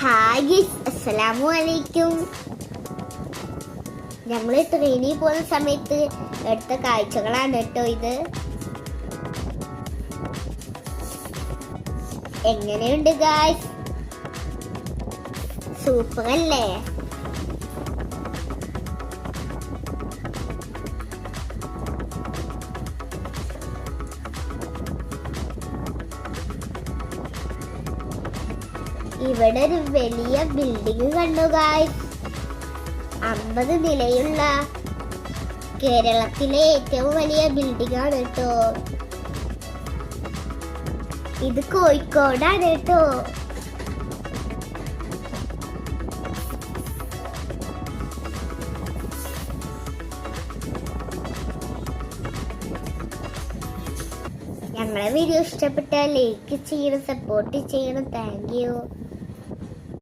Hi അസ്സലാമു അലൈക്കും. ഞങ്ങൾ ട്രെയിനിൽ പോകുന്ന സമയത്ത് എടുത്ത കാഴ്ചകളാണ് കേട്ടോ ഇത്. എങ്ങനെയുണ്ട് ഗായ്സ്? സൂപ്പർ അല്ലേ? ഇവിടെ ഒരു വലിയ ബിൽഡിംഗ് കണ്ടു ഗായ്സ്. 50 നിലയുള്ള കേരളത്തിലെ ഏറ്റവും വലിയ ബിൽഡിംഗ് ആണ് കേട്ടോ. ഇത് കോഴിക്കോടാണ് കേട്ടോ. ഞങ്ങളെ വീഡിയോ ഇഷ്ടപ്പെട്ടാൽ ലൈക്ക് ചെയ്യണം, സപ്പോർട്ട് ചെയ്യണം. Thank you.